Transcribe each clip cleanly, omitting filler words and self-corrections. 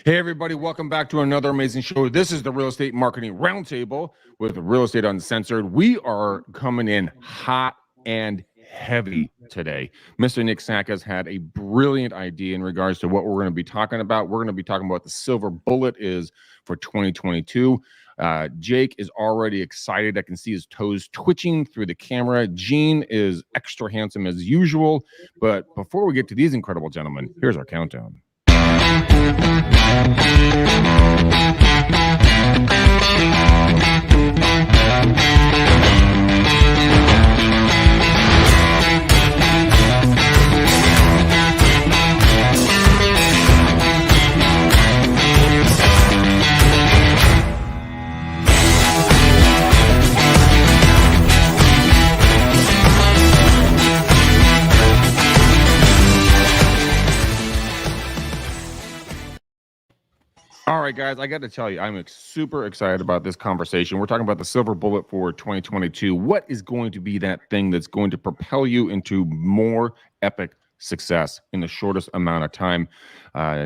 Hey, everybody, welcome back to another amazing show. This is the Real Estate Marketing Roundtable with Real Estate Uncensored. We are coming in hot and heavy today. Mr. Nick Sack had a brilliant idea in regards to what we're going to be talking about. We're going to be talking about what the silver bullet is for 2022. Jake is already excited. I can see his toes twitching through the camera. Gene is extra handsome as usual. But before we get to these incredible gentlemen, here's our countdown. All right, guys, I got to tell you, I'm super excited about this conversation. We're talking about the silver bullet for 2022. What is going to be that thing that's going to propel you into more epic success in the shortest amount of time?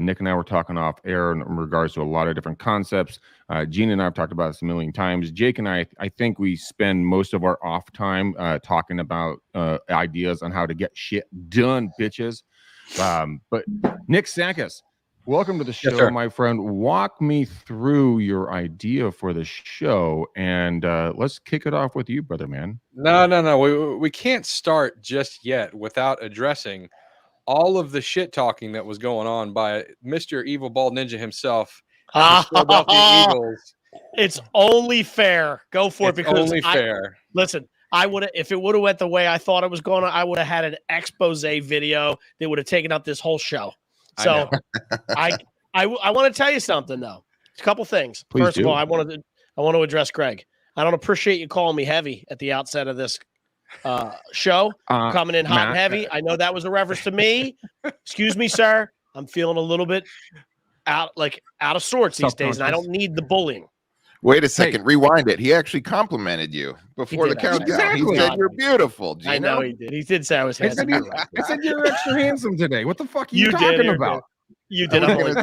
Nick and I were talking off air in regards to a lot of different concepts. Gene and I have talked about this a million times. Jake and I think we spend most of our off time talking about ideas on how to get shit done, bitches. But Nick Sakas, welcome to the show, yes, my friend. Walk me through your idea for the show, and let's kick it off with you, brother man. No. We can't start just yet without addressing all of the shit talking that was going on by Mr. Evil Bald Ninja himself. The Philadelphia Eagles. It's only fair. Go for it, because only fair. Listen, I would have, if it would have went the way I thought it was going to, I would have had an expose video that would have taken up this whole show. So I want to tell you something, though. A couple things. Please First do. of all, I want to address Greg. I don't appreciate you calling me heavy at the outset of this show. Coming in hot and heavy. I know that was a reference to me. Excuse me, sir. I'm feeling a little bit out of sorts these days, and I don't need the bullying. Wait a second. Rewind it. He actually complimented you before the countdown. Exactly. He said you're beautiful, Gino. I know he did. He did say I was handsome. I said you're extra handsome today. What the fuck are you talking about? You did. I was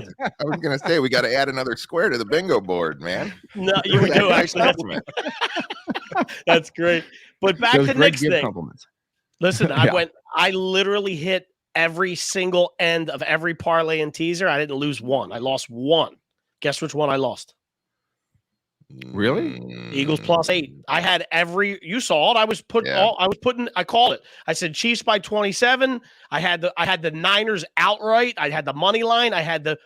going to say, we got to add another square to the bingo board, man. No, you do, actually. That's great. But back to Nick's thing. Compliments. Listen, I literally hit every single end of every parlay and teaser. I didn't lose one. I lost one. Guess which one I lost? Really? Eagles +8. I had you saw it. I called it. I said Chiefs by 27. I had the Niners outright. I had the money line. I had the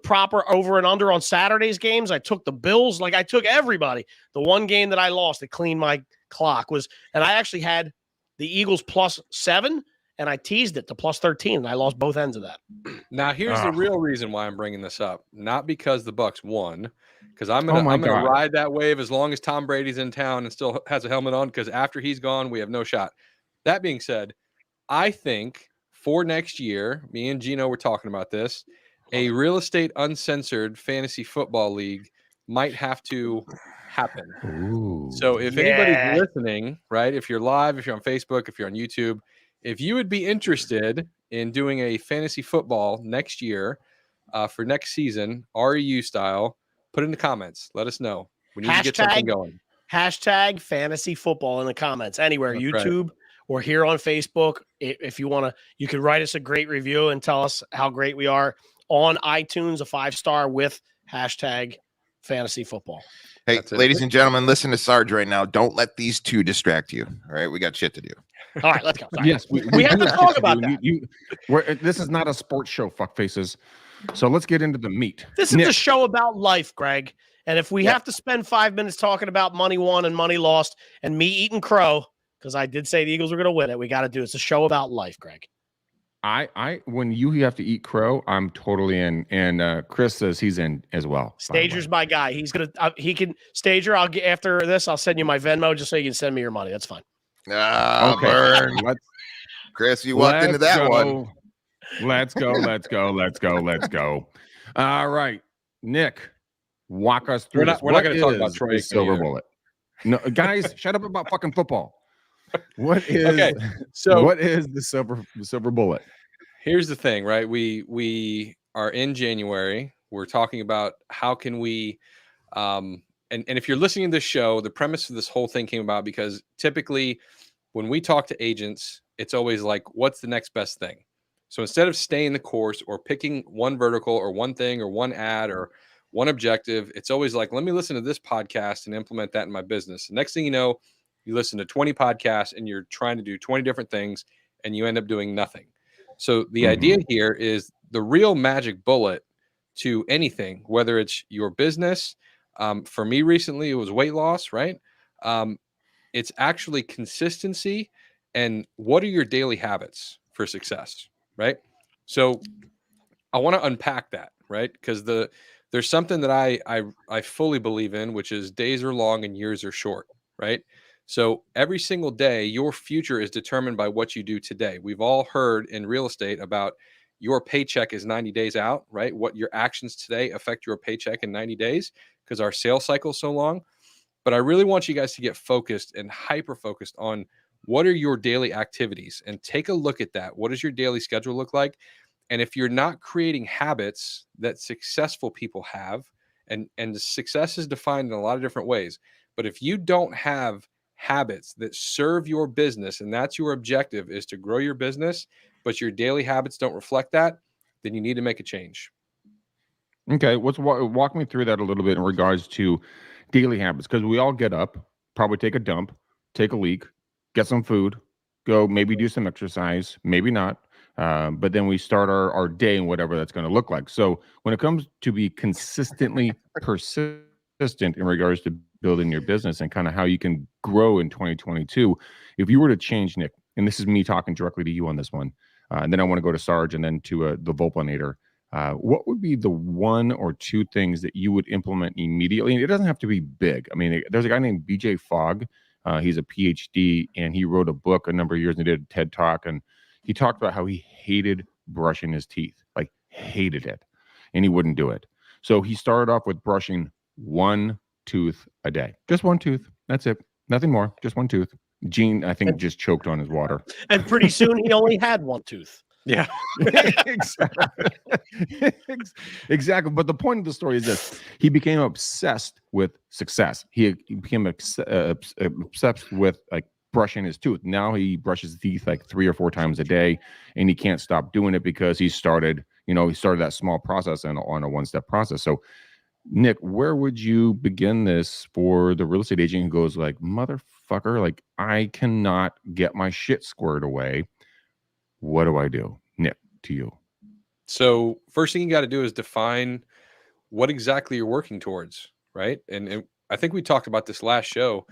proper over and under on Saturday's games. I took the Bills. I took everybody. The one game that I lost that cleaned my clock and I actually had the Eagles +7, and I teased it to +13, and I lost both ends of that. Now, here's the real reason why I'm bringing this up. Not because the Bucs won, because I'm gonna ride that wave as long as Tom Brady's in town and still has a helmet on, because after he's gone, we have no shot. That being said, I think for next year, me and Gino were talking about this, a Real Estate Uncensored fantasy football league might have to happen. Ooh. So if anybody's listening, right, if you're live, if you're on Facebook, if you're on YouTube, if you would be interested in doing a fantasy football next year for next season, REU style, put it in the comments. Let us know. We need to get something going. Hashtag fantasy football in the comments anywhere, that's YouTube or here on Facebook. If you want to, you can write us a great review and tell us how great we are on iTunes, a 5-star with hashtag fantasy football. Hey, ladies and gentlemen, listen to Sarge right now. Don't let these two distract you. All right, we got shit to do. All right, let's go. Sorry. Yes, we have to talk about that. This is not a sports show, fuck faces. So let's get into the meat. This is a show about life, Greg. And if we have to spend 5 minutes talking about money won and money lost and me eating crow, because I did say the Eagles were going to win it, we got to do it. It's a show about life, Greg. When you have to eat crow, I'm totally in, and Chris says he's in as well. Stager's my guy. He's gonna, he can Stager. I'll get after this. I'll send you my Venmo just so you can send me your money. That's fine. Okay, burn. Chris, you walked into that one. Let's go. All right, Nick, walk us through. We're not going to talk about Troy silver bullet. No, guys, shut up about fucking football. What is what is the silver bullet? Here's the thing, right? We are in January. We're talking about how can we, and if you're listening to this show, the premise of this whole thing came about because typically when we talk to agents, it's always like, what's the next best thing? So instead of staying the course or picking one vertical or one thing or one ad or one objective, it's always like, let me listen to this podcast and implement that in my business. The next thing you know, you listen to 20 podcasts and you're trying to do 20 different things and you end up doing nothing. So the idea here is the real magic bullet to anything, whether it's your business. For me recently, it was weight loss, right? It's actually consistency and what are your daily habits for success, right? So I want to unpack that, right? Because there's something that I fully believe in, which is days are long and years are short, right? So every single day, your future is determined by what you do today. We've all heard in real estate about your paycheck is 90 days out, right? What your actions today affect your paycheck in 90 days because our sales cycle is so long. But I really want you guys to get focused and hyper focused on what are your daily activities and take a look at that. What does your daily schedule look like? And if you're not creating habits that successful people have, and success is defined in a lot of different ways, but if you don't have habits that serve your business and that's your objective is to grow your business, but your daily habits don't reflect that, then you need to make a change. Okay, walk me through that a little bit in regards to daily habits, because we all get up, probably take a dump, take a leak, get some food, go maybe do some exercise, maybe not, but then we start our day and whatever that's going to look like. So when it comes to be consistently persistent in regards to building your business and kind of how you can grow in 2022, if you were to change, Nick, and this is me talking directly to you on this one, and then I want to go to Sarge and then to the Volplanator. What would be the one or two things that you would implement immediately? And it doesn't have to be big. I mean, there's a guy named BJ Fogg. He's a PhD, and he wrote a book a number of years and did a TED Talk. And he talked about how he hated brushing his teeth, like hated it, and he wouldn't do it. So he started off with brushing one tooth a day, just one tooth. That's it. Nothing more, just one tooth. Gene, I think, just choked on his water. And pretty soon he only had one tooth. Yeah, exactly. But the point of the story is this: he became obsessed with success. He became obsessed with like brushing his tooth. Now he brushes his teeth like 3 or 4 times a day, and he can't stop doing it because he started that small process and on a one-step process. So, Nick, where would you begin this for the real estate agent who goes like, motherfucker, like I cannot get my shit squared away? What do I do? Nick, to you. So first thing you got to do is define what exactly you're working towards, right? And I think we talked about this last show.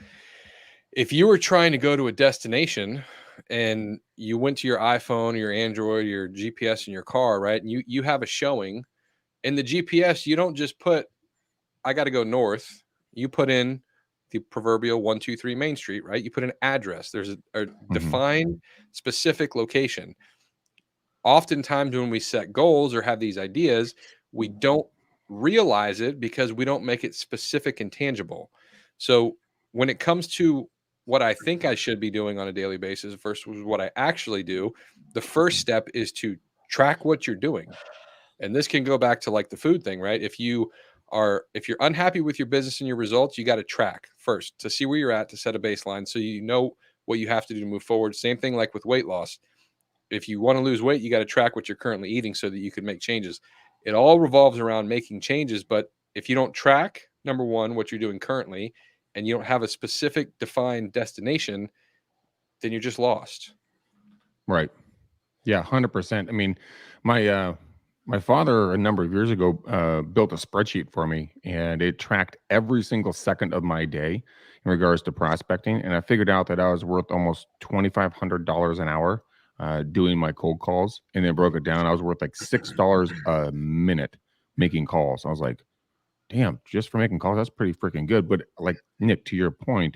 If you were trying to go to a destination and you went to your iPhone, or your Android, your GPS in your car, right? And you have a showing in the GPS, you don't just put, I got to go north. You put in the proverbial 123 Main Street, right? You put an address. There's a defined specific location. Oftentimes when we set goals or have these ideas, we don't realize it because we don't make it specific and tangible. So when it comes to what I think I should be doing on a daily basis versus what I actually do, the first step is to track what you're doing. And this can go back to like the food thing, right? If you're unhappy with your business and your results, you got to track first to see where you're at, to set a baseline so you know what you have to do to move forward. Same thing like with weight loss. If you want to lose weight, you got to track what you're currently eating so that you can make changes. It all revolves around making changes. But if you don't track, number one, what you're doing currently, and you don't have a specific defined destination, then you're just lost. Right. Yeah, 100%. I mean, my father a number of years ago built a spreadsheet for me, and it tracked every single second of my day in regards to prospecting. And I figured out that I was worth almost $2,500 an hour doing my cold calls, and then broke it down. I was worth like $6 a minute making calls. I was like, damn, just for making calls, that's pretty freaking good. But like Nick, to your point,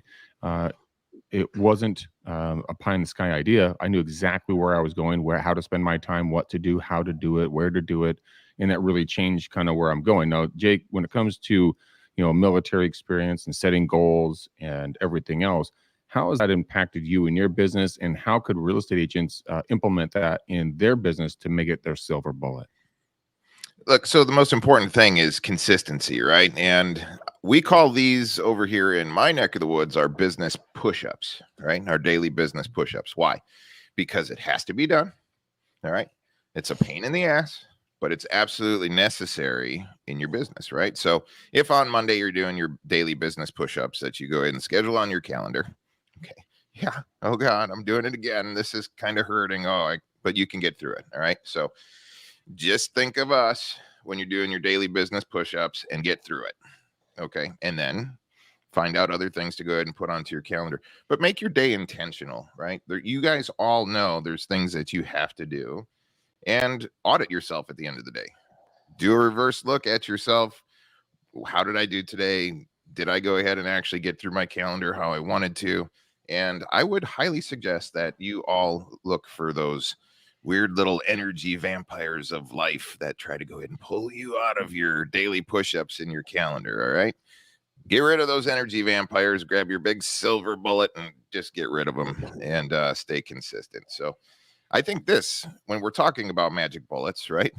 it wasn't a pie in the sky idea. I knew exactly where I was going, how to spend my time, what to do, how to do it, where to do it. And that really changed kind of where I'm going. Now, Jake, when it comes to, military experience and setting goals and everything else, how has that impacted you in your business? And how could real estate agents implement that in their business to make it their silver bullet? Look, so the most important thing is consistency, right? And we call these over here in my neck of the woods our business push-ups, right? Our daily business push-ups. Why? Because it has to be done. All right. It's a pain in the ass, but it's absolutely necessary in your business, right? So if on Monday you're doing your daily business push-ups that you go ahead and schedule on your calendar. Okay. Yeah. Oh God, I'm doing it again. This is kind of hurting. But you can get through it. All right. So just think of us when you're doing your daily business push-ups and get through it. Okay. And then find out other things to go ahead and put onto your calendar, but make your day intentional, right? You guys all know there's things that you have to do, and audit yourself at the end of the day. Do a reverse look at yourself. How did I do today? Did I go ahead and actually get through my calendar how I wanted to? And I would highly suggest that you all look for those weird little energy vampires of life that try to go ahead and pull you out of your daily push-ups in your calendar. All right. Get rid of those energy vampires, grab your big silver bullet and just get rid of them and stay consistent. So I think when we're talking about magic bullets, right?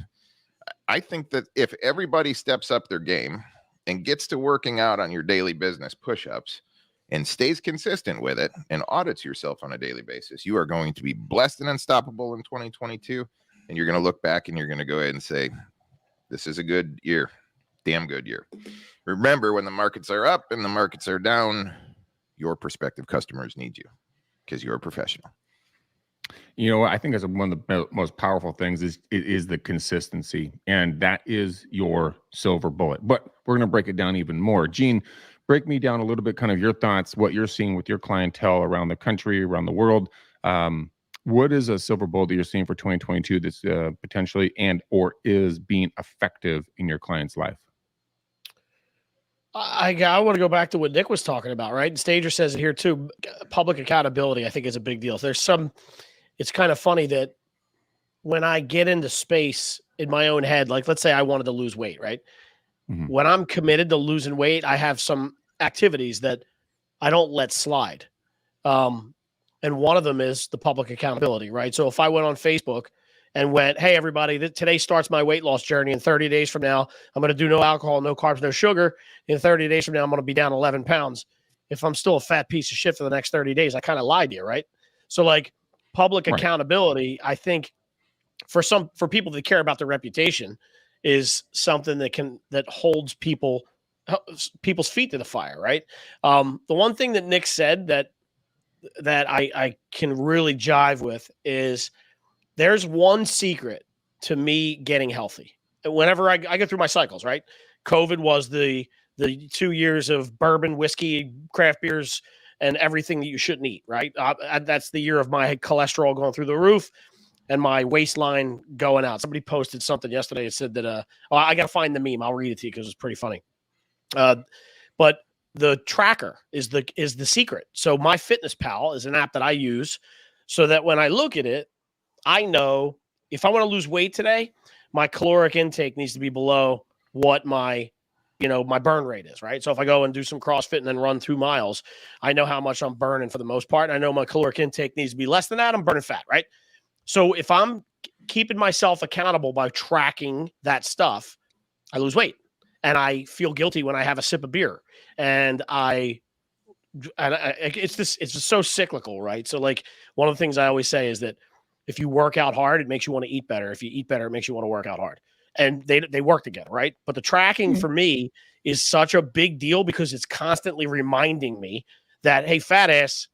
I think that if everybody steps up their game and gets to working out on your daily business push-ups and stays consistent with it and audits yourself on a daily basis, you are going to be blessed and unstoppable in 2022. And you're going to look back and you're going to go ahead and say, this is a good year, damn good year. Remember, when the markets are up and the markets are down, your prospective customers need you because you're a professional. You know, I think that's one of the most powerful things is the consistency, and that is your silver bullet. But we're going to break it down even more. Gene, break me down a little bit, kind of your thoughts, what you're seeing with your clientele around the country, around the world. What is a silver bullet that you're seeing for 2022 that's potentially or is being effective in your client's life? I want to go back to what Nick was talking about, right? And Stager says it here too. Public accountability, I think, is a big deal. It's kind of funny that when I get into space in my own head, like let's say I wanted to lose weight, right? Mm-hmm. When I'm committed to losing weight, I have some activities that I don't let slide. And one of them is the public accountability, right? So if I went on Facebook and went, hey, everybody, today starts my weight loss journey. In 30 days from now, I'm going to do no alcohol, no carbs, no sugar. In 30 days from now, I'm going to be down 11 pounds. If I'm still a fat piece of shit for the next 30 days, I kind of lied to you, right? So like public accountability, I think for people that care about their reputation is something that holds people's feet to the fire, right? The one thing that Nick said that I can really jive with is there's one secret to me getting healthy. Whenever I go through my cycles, right? COVID was the 2 years of bourbon, whiskey, craft beers, and everything that you shouldn't eat, right? That's the year of my cholesterol going through the roof and my waistline going out. Somebody posted something yesterday. It said that, I got to find the meme. I'll read it to you because it's pretty funny. But the tracker is the secret. So MyFitnessPal is an app that I use so that when I look at it, I know if I want to lose weight today, my caloric intake needs to be below what my burn rate is, right? So if I go and do some CrossFit and then run 2 miles, I know how much I'm burning for the most part. And I know my caloric intake needs to be less than that. I'm burning fat, right? So if I'm keeping myself accountable by tracking that stuff, I lose weight. And I feel guilty when I have a sip of beer. And it's just so cyclical, right? So like one of the things I always say is that if you work out hard, it makes you want to eat better. If you eat better, it makes you want to work out hard. And they work together, right? But the tracking for me is such a big deal because it's constantly reminding me that, hey, fat ass,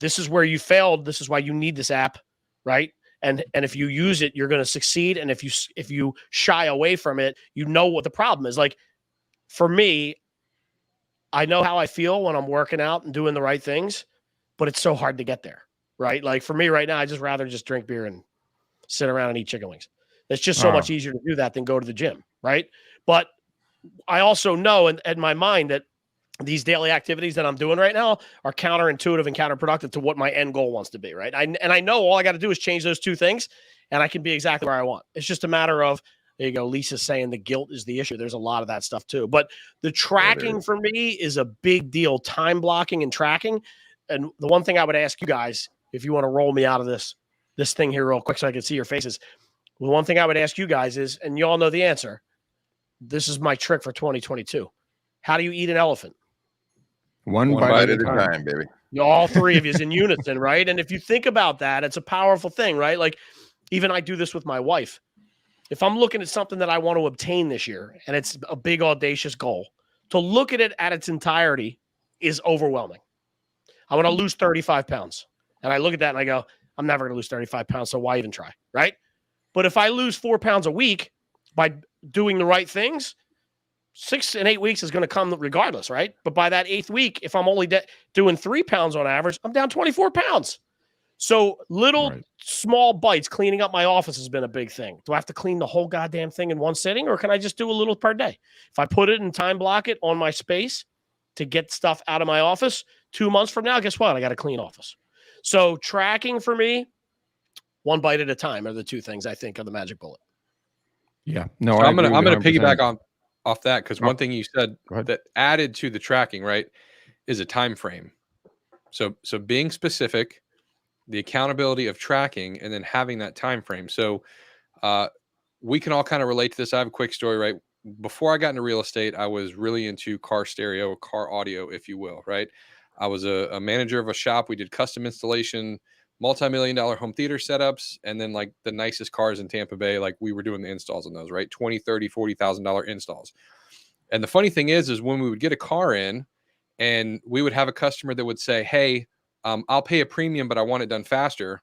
this is where you failed. This is why you need this app, right? And if you use it, you're going to succeed. And if you shy away from it, you know what the problem is. Like for me, I know how I feel when I'm working out and doing the right things, but it's so hard to get there, right? Like for me right now, I just rather just drink beer and sit around and eat chicken wings. It's just so much easier to do that than go to the gym, right? But I also know in my mind that these daily activities that I'm doing right now are counterintuitive and counterproductive to what my end goal wants to be, right? I know all I got to do is change those 2 things, and I can be exactly where I want. It's just a matter of, there you go, Lisa's saying the guilt is the issue. There's a lot of that stuff too. But the tracking for me is a big deal, time blocking and tracking. And the one thing I would ask you guys, if you want to roll me out of this thing here real quick so I can see your faces, Well, one thing I would ask you guys is, and you all know the answer, this is my trick for 2022. How do you eat an elephant? One bite at a time, baby. All three of you is in unison, right? And if you think about that, it's a powerful thing, right? Like, even I do this with my wife. If I'm looking at something that I want to obtain this year, and it's a big, audacious goal, to look at it at its entirety is overwhelming. I want to lose 35 pounds. And I look at that and I go, I'm never going to lose 35 pounds, so why even try, right? But if I lose 4 pounds a week by doing the right things, 6 and 8 weeks is going to come regardless, right? But by that 8th week, if I'm only doing 3 pounds on average, I'm down 24 pounds. So little small bites, cleaning up my office has been a big thing. Do I have to clean the whole goddamn thing in one sitting, or can I just do a little per day? If I put it and time block it on my space to get stuff out of my office, 2 months from now, guess what? I got a clean office. So tracking for me, one bite at a time are the two things I think are the magic bullet. Yeah. No, so I'm gonna piggyback off that, because one thing you said that added to the tracking, right, is a time frame. So being specific, the accountability of tracking, and then having that time frame. So we can all kind of relate to this. I have a quick story, right? Before I got into real estate, I was really into car stereo, car audio, if you will, right? I was a manager of a shop. We did custom installation, multi-million-dollar home theater setups, and then like the nicest cars in Tampa Bay, like we were doing the installs on those, right? $20,000, $30,000, $40,000 installs. And the funny thing is when we would get a car in and we would have a customer that would say, hey, I'll pay a premium, but I want it done faster.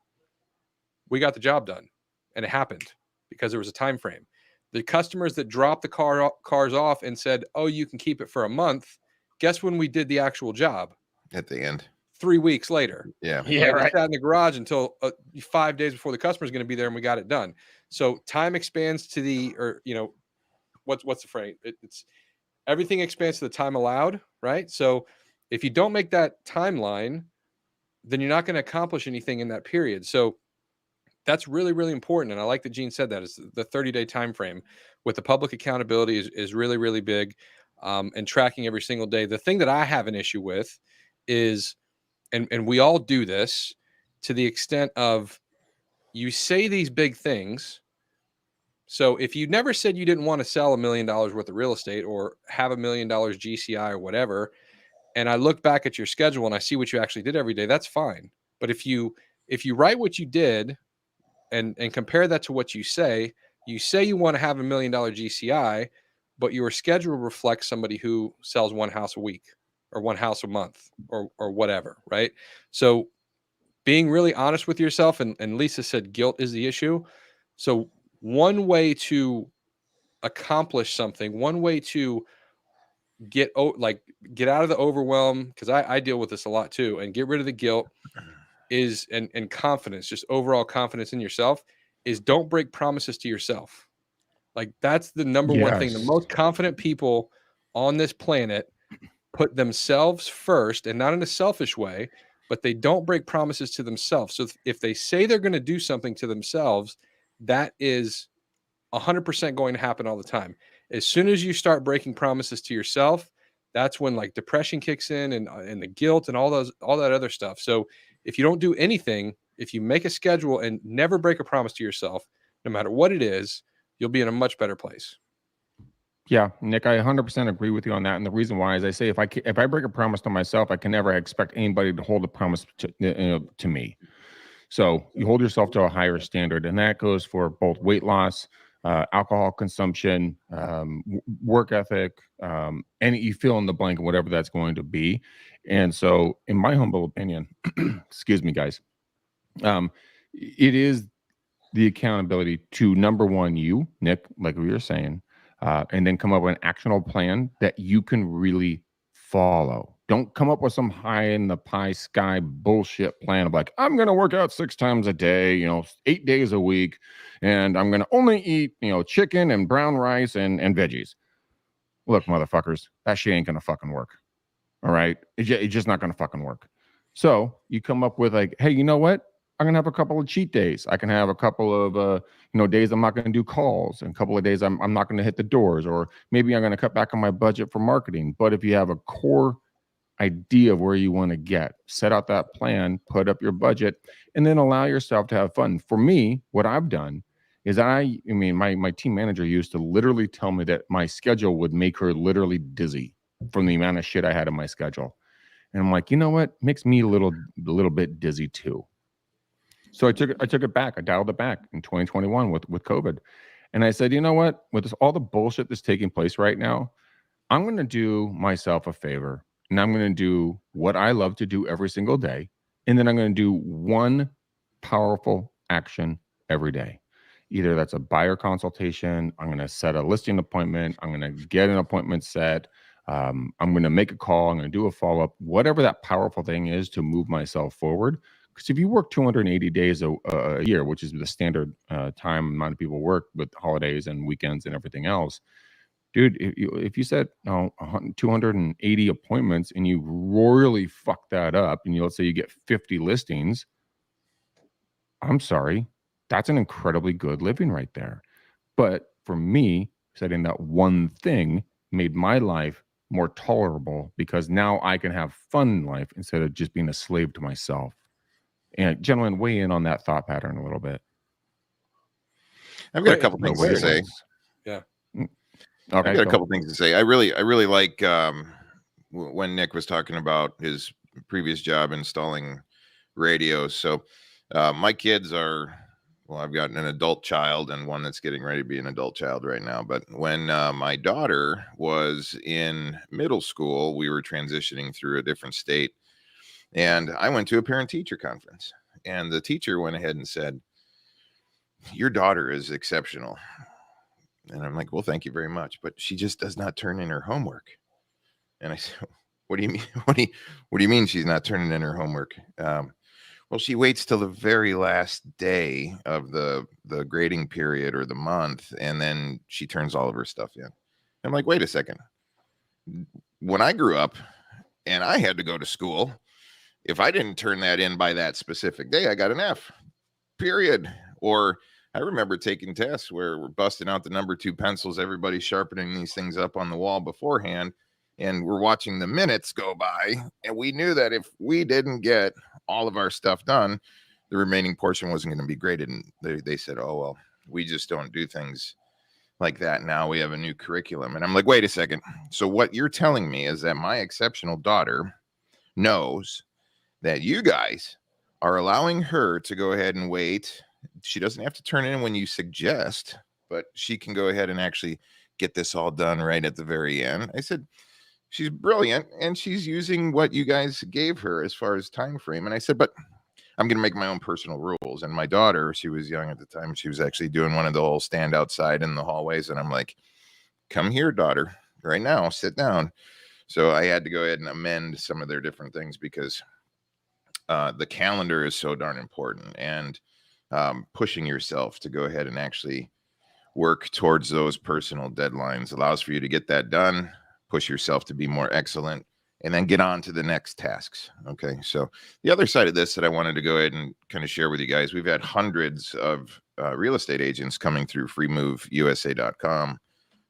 We got the job done, and it happened because there was a time frame. The customers that dropped the cars off and said, oh, you can keep it for a month. Guess when we did the actual job? At the end. 3 weeks later. Yeah. Yeah. Right. We sat in the garage until 5 days before the customer is going to be there, and we got it done. So time expands to the, or, you know, what's the phrase? It's everything expands to the time allowed, right? So if you don't make that timeline, then you're not going to accomplish anything in that period. So that's really, really important. And I like that Gene said that. It's the 30-day time frame with the public accountability is really, really big, and tracking every single day. The thing that I have an issue with is, and we all do this to the extent of, you say these big things. So if you never said you didn't want to sell $1 million worth of real estate or have $1 million GCI or whatever, and I look back at your schedule and I see what you actually did every day, that's fine. But if you write what you did and compare that to what you say you want to have $1 million GCI, but your schedule reflects somebody who sells one house a week or one house a month or whatever, right? So being really honest with yourself, and Lisa said guilt is the issue. So one way to accomplish something, one way to get out of the overwhelm, because I deal with this a lot too, and get rid of the guilt is, and confidence, just overall confidence in yourself, is don't break promises to yourself. Like that's the number one thing. The most confident people on this planet put themselves first, and not in a selfish way, but they don't break promises to themselves. So if they say they're going to do something to themselves, that is 100% going to happen all the time. As soon as you start breaking promises to yourself, that's when like depression kicks in, and the guilt and all that other stuff. So if you don't do anything, if you make a schedule and never break a promise to yourself, no matter what it is, you'll be in a much better place. Yeah, Nick, I 100% agree with you on that. And the reason why is I say if I break a promise to myself, I can never expect anybody to hold a promise to me. So you hold yourself to a higher standard, and that goes for both weight loss, alcohol consumption, work ethic, and you fill in the blank of whatever that's going to be. And so, in my humble opinion, excuse me, guys, it is the accountability to, number one, you, Nick, like we were saying, and then come up with an actionable plan that you can really follow. Don't come up with some high in the pie sky bullshit plan of like, I'm going to work out 6 times a day, 8 days a week, and I'm going to only eat, chicken and brown rice and veggies. Look, motherfuckers, that shit ain't going to fucking work. All right. It's just not going to fucking work. So you come up with like, hey, you know what? I'm going to have a couple of cheat days. I can have a couple of, days I'm not going to do calls, and a couple of days I'm not going to hit the doors, or maybe I'm going to cut back on my budget for marketing. But if you have a core idea of where you want to get, set out that plan, put up your budget, and then allow yourself to have fun. For me, what I've done is I mean, my team manager used to literally tell me that my schedule would make her literally dizzy from the amount of shit I had in my schedule. And I'm like, you know what? Makes me a little bit dizzy too. So I took it back. I dialed it back in 2021 with COVID. And I said, you know what? With all the bullshit that's taking place right now, I'm going to do myself a favor, and I'm going to do what I love to do every single day. And then I'm going to do one powerful action every day. Either that's a buyer consultation, I'm going to set a listing appointment, I'm going to get an appointment set, I'm going to make a call, I'm going to do a follow-up, whatever that powerful thing is to move myself forward. Because if you work 280 days a year, which is the standard time amount of people work with holidays and weekends and everything else, dude, if you set 280 appointments and you royally fuck that up, and let's say you get 50 listings, I'm sorry, that's an incredibly good living right there. But for me, setting that one thing made my life more tolerable, because now I can have fun in life instead of just being a slave to myself. And gentlemen, weigh in on that thought pattern a little bit. I've got a couple things to say. Yeah. Okay, I've got a couple things to say. I really like when Nick was talking about his previous job installing radios. So my kids are, well, I've got an adult child and one that's getting ready to be an adult child right now. But when my daughter was in middle school, we were transitioning through a different state. And I went to a parent-teacher conference. And the teacher went ahead and said, "Your daughter is exceptional." And I'm like, "Well, thank you very much. But she just does not turn in her homework." And I said, "What do you mean? What do you mean she's not turning in her homework?" Well, she waits till the very last day of the grading period or the month, and then she turns all of her stuff in. I'm like, wait a second. When I grew up and I had to go to school, if I didn't turn that in by that specific day, I got an F, period. Or I remember taking tests where we're busting out the number 2 pencils, everybody's sharpening these things up on the wall beforehand, and we're watching the minutes go by, and we knew that if we didn't get all of our stuff done, the remaining portion wasn't going to be graded. And they said, "Oh, well, we just don't do things like that now. We have a new curriculum." And I'm like, wait a second. So what you're telling me is that my exceptional daughter knows that you guys are allowing her to go ahead and wait. She doesn't have to turn in when you suggest, but she can go ahead and actually get this all done right at the very end. I said, she's brilliant, and she's using what you guys gave her as far as time frame. And I said, but I'm going to make my own personal rules. And my daughter, she was young at the time. She was actually doing one of the whole stand outside in the hallways. And I'm like, "Come here, daughter, right now, sit down." So I had to go ahead and amend some of their different things, because the calendar is so darn important, and pushing yourself to go ahead and actually work towards those personal deadlines allows for you to get that done, push yourself to be more excellent, and then get on to the next tasks. Okay. So the other side of this that I wanted to go ahead and kind of share with you guys, we've had hundreds of real estate agents coming through freemoveusa.com,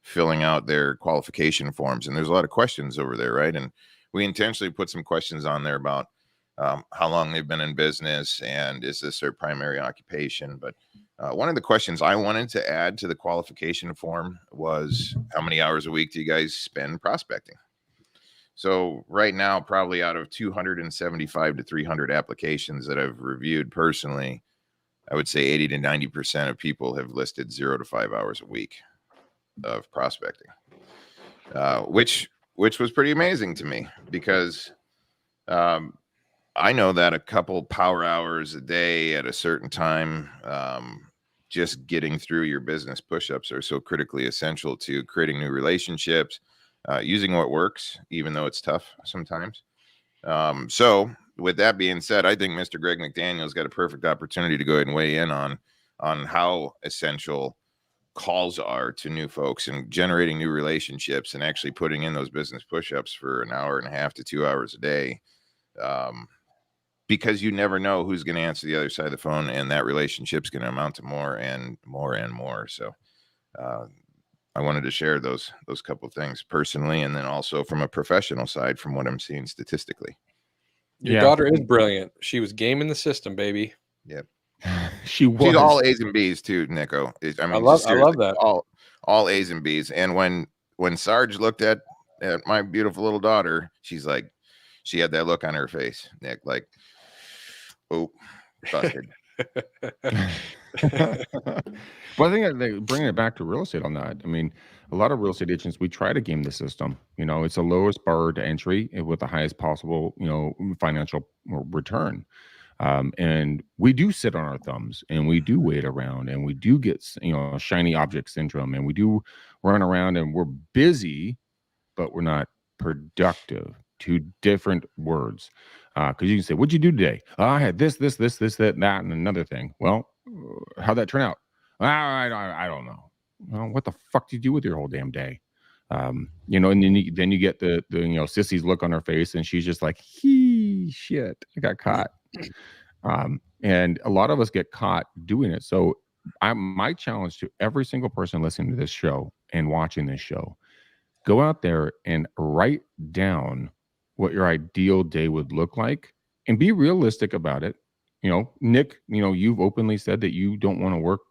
filling out their qualification forms. And there's a lot of questions over there, right? And we intentionally put some questions on there about how long they've been in business, and is this their primary occupation. But one of the questions I wanted to add to the qualification form was, how many hours a week do you guys spend prospecting? So right now, probably out of 275 to 300 applications that I've reviewed personally, I would say 80 to 90% of people have listed 0 to 5 hours a week of prospecting, which was pretty amazing to me, because I know that a couple power hours a day at a certain time, just getting through your business push-ups, are so critically essential to creating new relationships, using what works, even though it's tough sometimes. So with that being said, I think Mr. Greg McDaniel's got a perfect opportunity to go ahead and weigh in on how essential calls are to new folks and generating new relationships, and actually putting in those business push-ups for an hour and a half to 2 hours a day. Because you never know who's going to answer the other side of the phone, and that relationship's going to amount to more and more and more. So I wanted to share those couple of things personally, and then also from a professional side, from what I'm seeing statistically. Your daughter is brilliant. She was gaming the system, baby. Yep. She was. She's all A's and B's too, Nico. I love that. All A's and B's. And when Sarge looked at my beautiful little daughter, she's like, she had that look on her face, Nick, like, oh, busted. Well, I think bringing it back to real estate on that. I mean, a lot of real estate agents, we try to game the system. You know, it's the lowest bar to entry with the highest possible, financial return. And we do sit on our thumbs and we do wait around and we do get, shiny object syndrome, and we do run around and we're busy, but we're not productive. Two different words. Because you can say, what'd you do today? Oh, I had this, that, and another thing. Well, how'd that turn out? I don't know. Well, what the fuck do you do with your whole damn day? And then you get the sissy's look on her face, and she's just like, shit, I got caught. And a lot of us get caught doing it. So my challenge to every single person listening to this show and watching this show, go out there and write down what your ideal day would look like and be realistic about it. Nick, you've openly said that you don't want to work,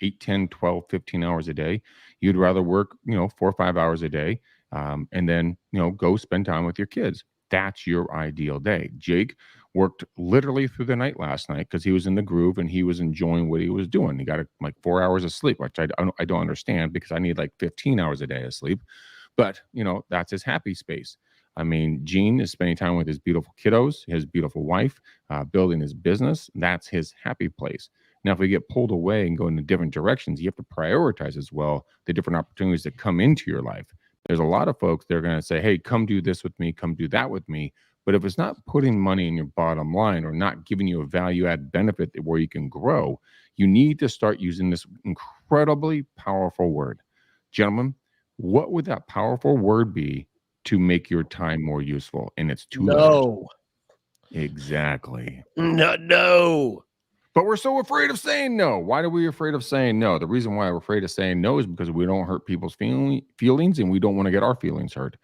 8, 10, 12, 15 hours a day. You'd rather work, 4 or 5 hours a day, and then, go spend time with your kids. That's your ideal day. Jake worked literally through the night last night because he was in the groove and he was enjoying what he was doing. He got like 4 hours of sleep, which I don't understand because I need like 15 hours a day of sleep. But, that's his happy space. I mean, Gene is spending time with his beautiful kiddos, his beautiful wife, building his business. That's his happy place. Now, if we get pulled away and go in different directions, you have to prioritize as well the different opportunities that come into your life. There's a lot of folks that are going to say, hey, come do this with me, come do that with me. But if it's not putting money in your bottom line or not giving you a value add benefit where you can grow, you need to start using this incredibly powerful word. Gentlemen, what would that powerful word be to make your time more useful? And it's 2 letters. Exactly. No. But we're so afraid of saying no. Why are we afraid of saying no? The reason why we're afraid of saying no is because we don't hurt people's feelings and we don't want to get our feelings hurt.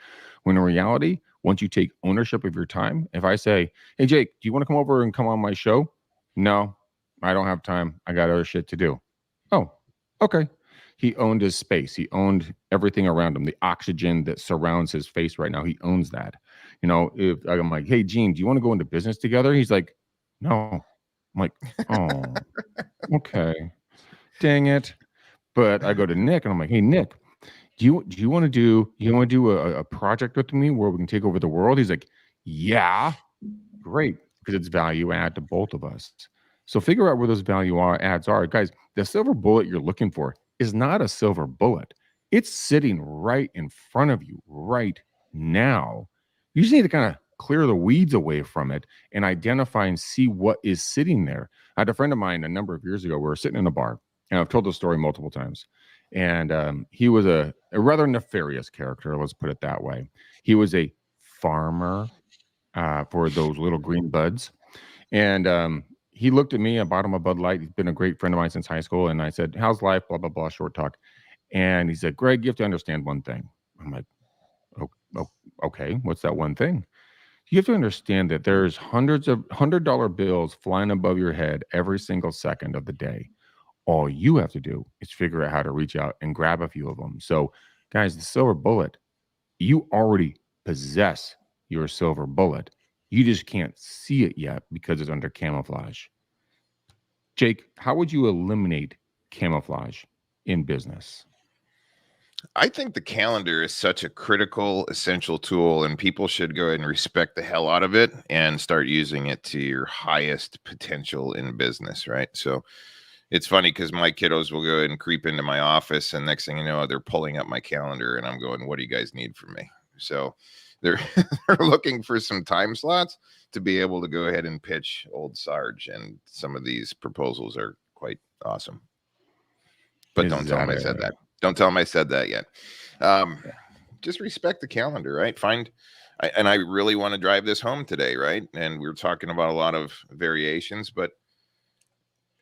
When in reality, once you take ownership of your time, if I say, hey, Jake, do you want to come over and come on my show? No, I don't have time. I got other shit to do. Oh, okay. He owned his space. He owned everything around him, the oxygen that surrounds his face right now. He owns that. If I'm like, hey, Gene, do you want to go into business together? He's like, no. I'm like, oh, okay. Dang it. But I go to Nick and I'm like, hey, Nick, do you want to do a project with me where we can take over the world? He's like, yeah, great. Because it's value add to both of us. So figure out where those value adds are. Guys, the silver bullet you're looking for is not a silver bullet. It's sitting right in front of you right now. You just need to kind of clear the weeds away from it and identify and see what is sitting there. I had a friend of mine a number of years ago. We were sitting in a bar, and I've told the story multiple times. And he was a rather nefarious character, let's put it that way. He was a farmer for those little green buds. And he looked at me. I bought him a Bud Light. He's been a great friend of mine since high school. And I said, how's life? Blah, blah, blah, short talk. And he said, Greg, you have to understand one thing. I'm like, oh, okay, what's that one thing? You have to understand that there's hundreds of $100 bills flying above your head every single second of the day. All you have to do is figure out how to reach out and grab a few of them. So, guys, the silver bullet, you already possess your silver bullet. You just can't see it yet because it's under camouflage. Jake, how would you eliminate camouflage in business? I think the calendar is such a critical, essential tool, and people should go ahead and respect the hell out of it and start using it to your highest potential in business, right? So it's funny because my kiddos will go ahead and creep into my office, and next thing you know, they're pulling up my calendar, and I'm going, what do you guys need from me? So they're looking for some time slots to be able to go ahead and pitch old Sarge, and some of these proposals are quite awesome. But don't tell them I said that. Don't tell them I said that yet. Just respect the calendar, right? And I really want to drive this home today, right? And we're talking about a lot of variations, but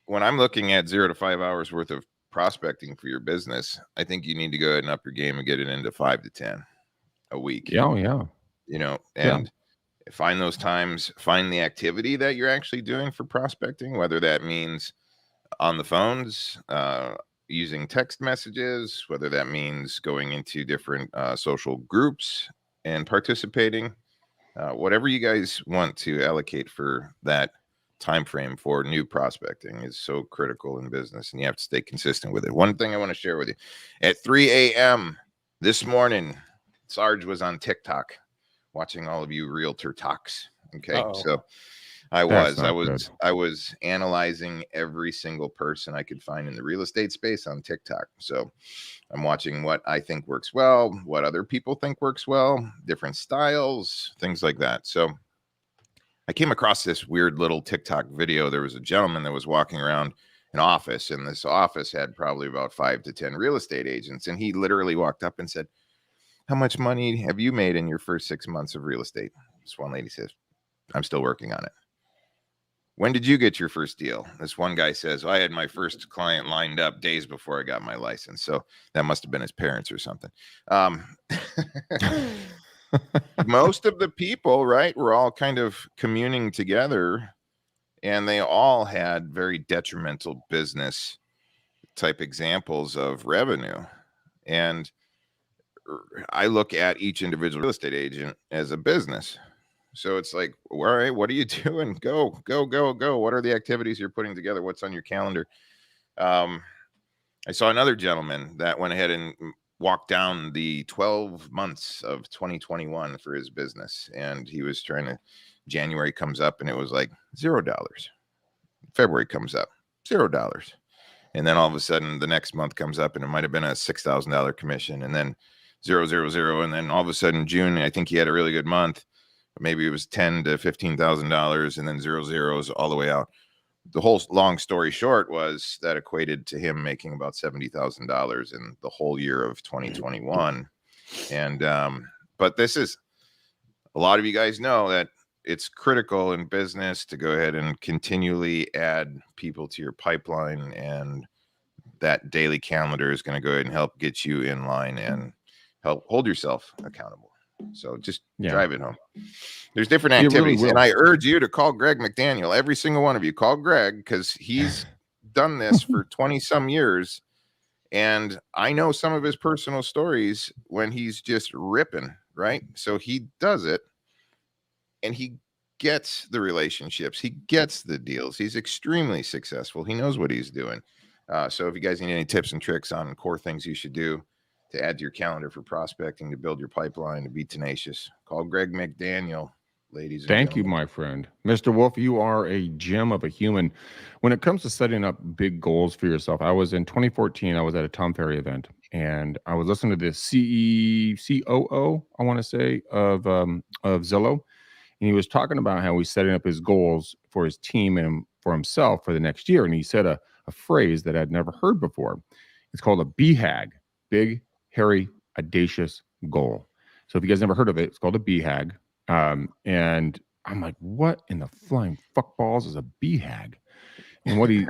when I'm looking at 0 to 5 hours worth of prospecting for your business, I think you need to go ahead and up your game and get it into 5 to 10 a week. Yeah. And find those times, find the activity that you're actually doing for prospecting, whether that means on the phones, using text messages, whether that means going into different social groups and participating, whatever you guys want to allocate for that time frame for new prospecting is so critical in business, and you have to stay consistent with it. One thing I want to share with you, at 3 a.m. this morning, Sarge was on TikTok watching all of you realtor talks. Okay. So I was analyzing every single person I could find in the real estate space on TikTok. So I'm watching what I think works well, what other people think works well, different styles, things like that. So I came across this weird little TikTok video. There was a gentleman that was walking around an office, and this office had probably about 5 to 10 real estate agents. And he literally walked up and said, "How much money have you made in your first 6 months of real estate?" This one lady says, "I'm still working on it." "When did you get your first deal?" This one guy says, "I had my first client lined up days before I got my license." So that must have been his parents or something. Most of the people, right, were all kind of communing together, and they all had very detrimental business type examples of revenue. And I look at each individual real estate agent as a business. So it's like, all right, what are you doing? Go. What are the activities you're putting together? What's on your calendar? I saw another gentleman that went ahead and walked down the 12 months of 2021 for his business. And he was trying to, January comes up and it was like $0. February comes up, $0. And then all of a sudden the next month comes up and it might've been a $6,000 commission, and then 0, 0, 0. And then all of a sudden June, I think he had a really good month. Maybe it was $10,000 to $15,000, and then 0 zeros all the way out. The whole long story short was that equated to him making about $70,000 in the whole year of 2021. And, but this is, a lot of you guys know that it's critical in business to go ahead and continually add people to your pipeline, and that daily calendar is going to go ahead and help get you in line and help hold yourself accountable. So just drive it home. There's different activities, and I urge you to call Greg McDaniel. Every single one of you, call Greg, because he's done this for 20 some years, and I know some of his personal stories when he's just ripping, right? So he does it, and he gets the relationships, he gets the deals, he's extremely successful, he knows what he's doing. So if you guys need any tips and tricks on core things you should do to add to your calendar for prospecting, to build your pipeline, to be tenacious, call Greg McDaniel, ladies and gentlemen. Thank you, my friend. Mr. Wolf, you are a gem of a human. When it comes to setting up big goals for yourself, I was in 2014, I was at a Tom Ferry event, and I was listening to the COO, I want to say, of Zillow. And he was talking about how he's setting up his goals for his team and for himself for the next year. And he said a phrase that I'd never heard before. It's called a BHAG, big, hairy, audacious goal. So if you guys never heard of it, it's called a BHAG. And I'm like, what in the flying fuck balls is a BHAG? And what he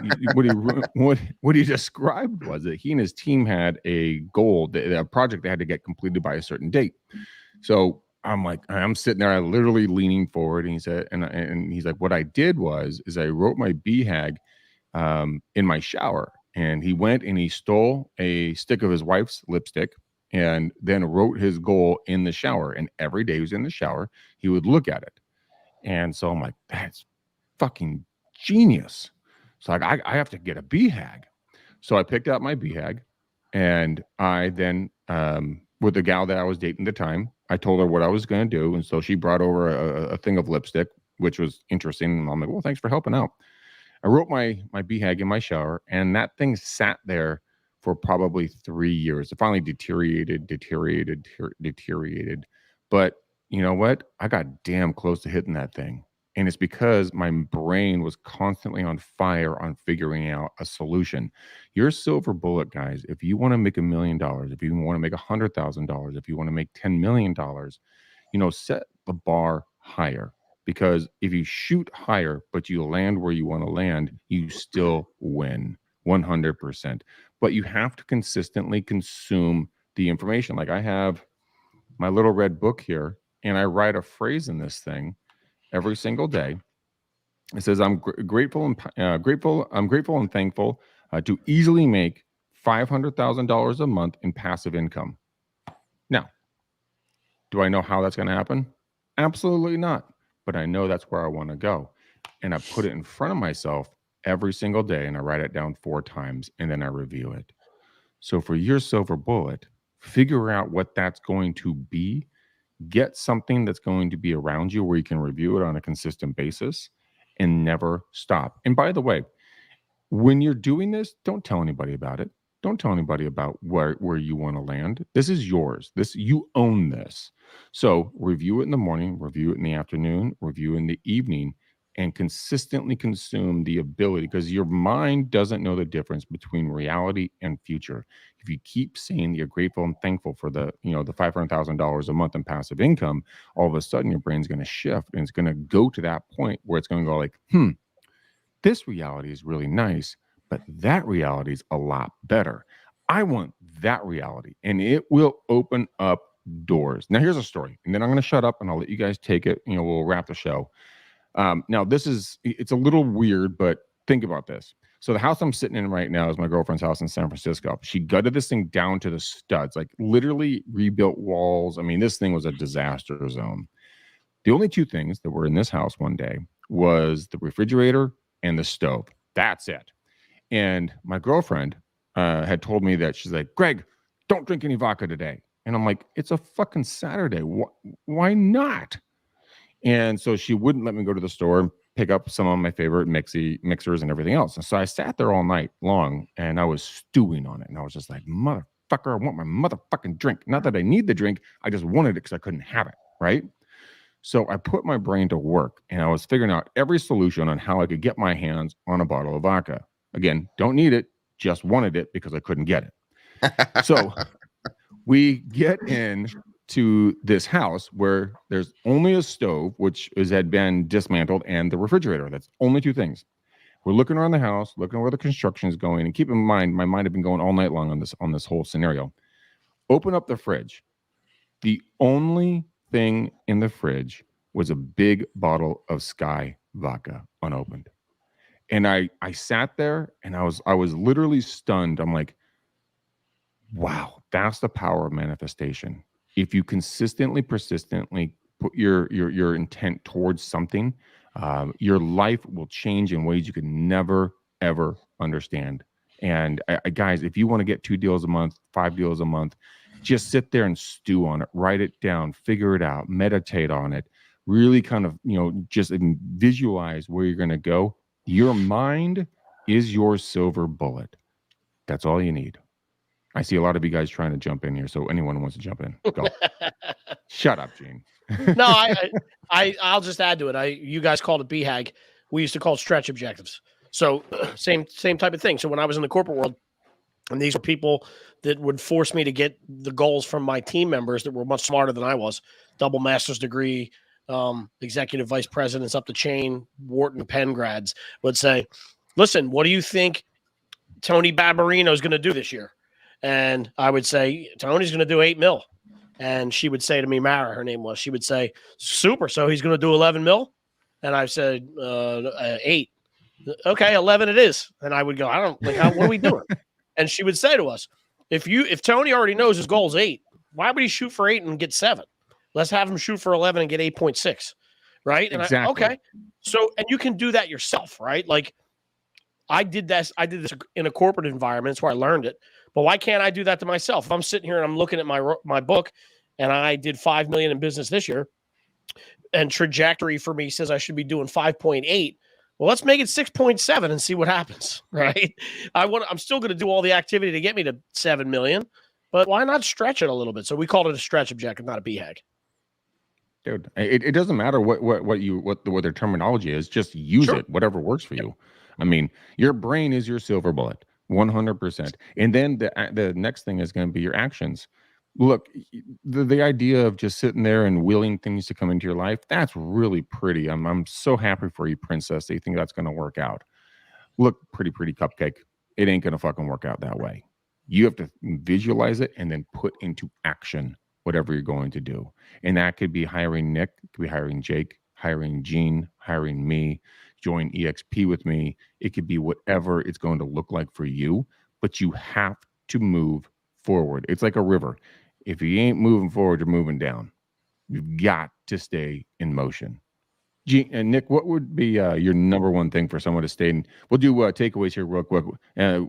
described was that he and his team had a goal, a project they had to get completed by a certain date. So I'm sitting there, I literally leaning forward, and he said, and he's like, what I did is I wrote my BHAG in my shower. And he went and he stole a stick of his wife's lipstick and then wrote his goal in the shower. And every day he was in the shower, he would look at it. And so I'm like, that's fucking genius. So I have to get a BHAG. So I picked out my BHAG, and I then, with the gal that I was dating at the time, I told her what I was going to do. And so she brought over a thing of lipstick, which was interesting. And I'm like, well, thanks for helping out. I wrote my BHAG in my shower, and that thing sat there for probably 3 years. It finally deteriorated. But you know what? I got damn close to hitting that thing. And it's because my brain was constantly on fire on figuring out a solution. Your silver bullet, guys, if you want to make $1 million, if you want to make $100,000, if you want to make $10 million, set the bar higher. Because if you shoot higher, but you land where you want to land, you still win 100%. But you have to consistently consume the information. Like I have my little red book here, and I write a phrase in this thing every single day. It says, I'm grateful and thankful to easily make $500,000 a month in passive income. Now, do I know how that's going to happen? Absolutely not. But I know that's where I want to go. And I put it in front of myself every single day, and I write it down 4 times, and then I review it. So for your silver bullet, figure out what that's going to be. Get something that's going to be around you where you can review it on a consistent basis and never stop. And by the way, when you're doing this, don't tell anybody about it. Don't tell anybody about where you want to land. This is yours. You own this. So review it in the morning, review it in the afternoon, review in the evening, and consistently consume the ability, because your mind doesn't know the difference between reality and future. If you keep saying you're grateful and thankful for the $500,000 a month in passive income, all of a sudden your brain's going to shift and it's going to go to that point where it's going to go like, this reality is really nice, but that reality is a lot better. I want that reality, and it will open up doors. Now, here's a story, and then I'm going to shut up and I'll let you guys take it. We'll wrap the show. Now, it's a little weird, but think about this. So the house I'm sitting in right now is my girlfriend's house in San Francisco. She gutted this thing down to the studs, like literally rebuilt walls. I mean, this thing was a disaster zone. The only 2 things that were in this house one day was the refrigerator and the stove. That's it. And my girlfriend had told me that she's like, Greg, don't drink any vodka today. And I'm like, it's a fucking Saturday. Why not? And so she wouldn't let me go to the store and pick up some of my favorite mixers and everything else. And so I sat there all night long and I was stewing on it. And I was just like, motherfucker, I want my motherfucking drink. Not that I need the drink. I just wanted it because I couldn't have it. Right. So I put my brain to work and I was figuring out every solution on how I could get my hands on a bottle of vodka. Again, don't need it, just wanted it because I couldn't get it. So we get in to this house where there's only a stove, which had been dismantled, and the refrigerator. That's only 2 things. We're looking around the house, looking where the construction is going. And keep in mind, my mind had been going all night long on this whole scenario. Open up the fridge. The only thing in the fridge was a big bottle of Sky vodka unopened. And I sat there and I was literally stunned. I'm like, wow, that's the power of manifestation. If you consistently, persistently put your intent towards something, your life will change in ways you could never, ever understand. And guys, if you want to get 2 deals a month, 5 deals a month, just sit there and stew on it, write it down, figure it out, meditate on it, really kind of, just visualize where you're going to go. Your mind is your silver bullet. That's all you need. I see a lot of you guys trying to jump in here. So anyone who wants to jump in, go. Shut up, Gene. No, I'll just add to it. You guys called it BHAG. We used to call it stretch objectives. So same type of thing. So when I was in the corporate world, and these were people that would force me to get the goals from my team members that were much smarter than I was, double master's degree, executive vice presidents up the chain, Wharton Penn grads would say, listen, what do you think Tony Barbarino is going to do this year? And I would say, Tony's going to do 8 mil. And she would say to me, Mara, her name was, she would say, super. So he's going to do 11 mil. And I said, 8. Okay, 11 it is. And I would go, what are we doing? And she would say to us, if Tony already knows his goal is 8, why would he shoot for 8 and get 7? Let's have him shoot for 11 and get 8.6. Right. And exactly. Okay. So, and you can do that yourself, right? Like I did this in a corporate environment. That's where I learned it. But why can't I do that to myself? If I'm sitting here and I'm looking at my book and I did 5 million in business this year and trajectory for me says I should be doing 5.8. Well, let's make it 6.7 and see what happens, right? I'm still going to do all the activity to get me to 7 million, but why not stretch it a little bit? So we called it a stretch objective, not a BHAG. Dude, it doesn't matter what their terminology is. Just use it, whatever works for you. I mean, your brain is your silver bullet, 100%. And then the next thing is going to be your actions. Look, the idea of just sitting there and willing things to come into your life, that's really pretty. I'm so happy for you, princess, that you think that's going to work out. Look, pretty cupcake. It ain't going to fucking work out that way. You have to visualize it and then put into action whatever you're going to do. And that could be hiring Nick, it could be hiring Jake, hiring Gene, hiring me, join EXP with me. It could be whatever it's going to look like for you, but you have to move forward. It's like a river. If you ain't moving forward, you're moving down. You've got to stay in motion. And Nick, what would be your number one thing for someone to stay in? We'll do takeaways here real quick.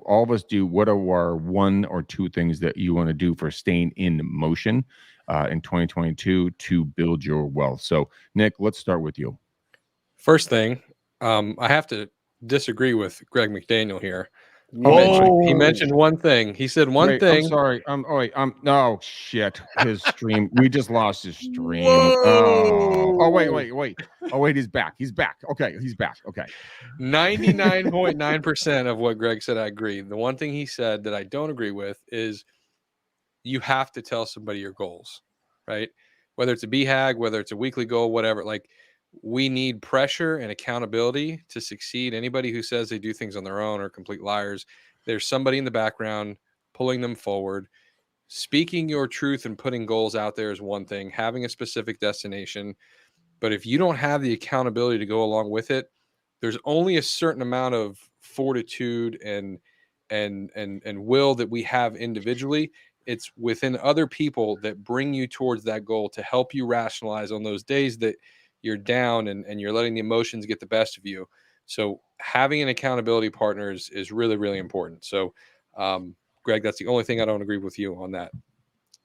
All of us do. What are our 1 or 2 things that you want to do for staying in motion in 2022 to build your wealth? So, Nick, let's start with you. First thing, I have to disagree with Greg McDaniel here. He mentioned one thing. He said one thing. I'm sorry. No shit. His stream. We just lost his stream. Whoa. Oh, wait. Oh, wait. He's back. Okay. He's back. Okay. 99.9% of what Greg said, I agree. The one thing he said that I don't agree with is you have to tell somebody your goals, right? Whether it's a BHAG, whether it's a weekly goal, whatever. Like, we need pressure and accountability to succeed. Anybody who says they do things on their own are complete liars. There's somebody in the background pulling them forward. Speaking your truth and putting goals out there is one thing, having a specific destination. But if you don't have the accountability to go along with it, there's only a certain amount of fortitude and will that we have individually. It's within other people that bring you towards that goal to help you rationalize on those days that you're down and you're letting the emotions get the best of you. So having an accountability partner is really, really important. So, Greg, that's the only thing I don't agree with you on that.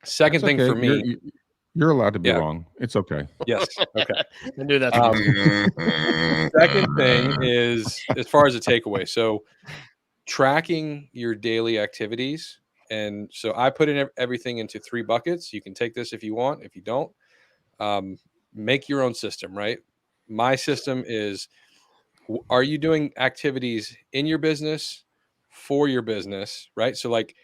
Second thing for me, you're allowed to be wrong. It's okay. Yes. Okay. I knew that. Second thing is, as far as a takeaway, so tracking your daily activities. And so I put in everything into 3 buckets. You can take this if you want. If you don't, make your own system, right? My system is, are you doing activities in your business for your business, right? So like,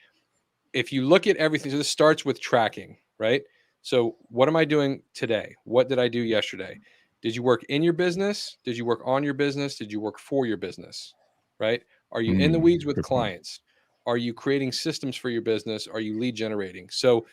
if you look at everything, so this starts with tracking, right? So what am I doing today? What did I do yesterday? Did you work in your business? Did you work on your business? Did you work for your business, right? Are you in the weeds with clients? Are you creating systems for your business? Are you lead generating? So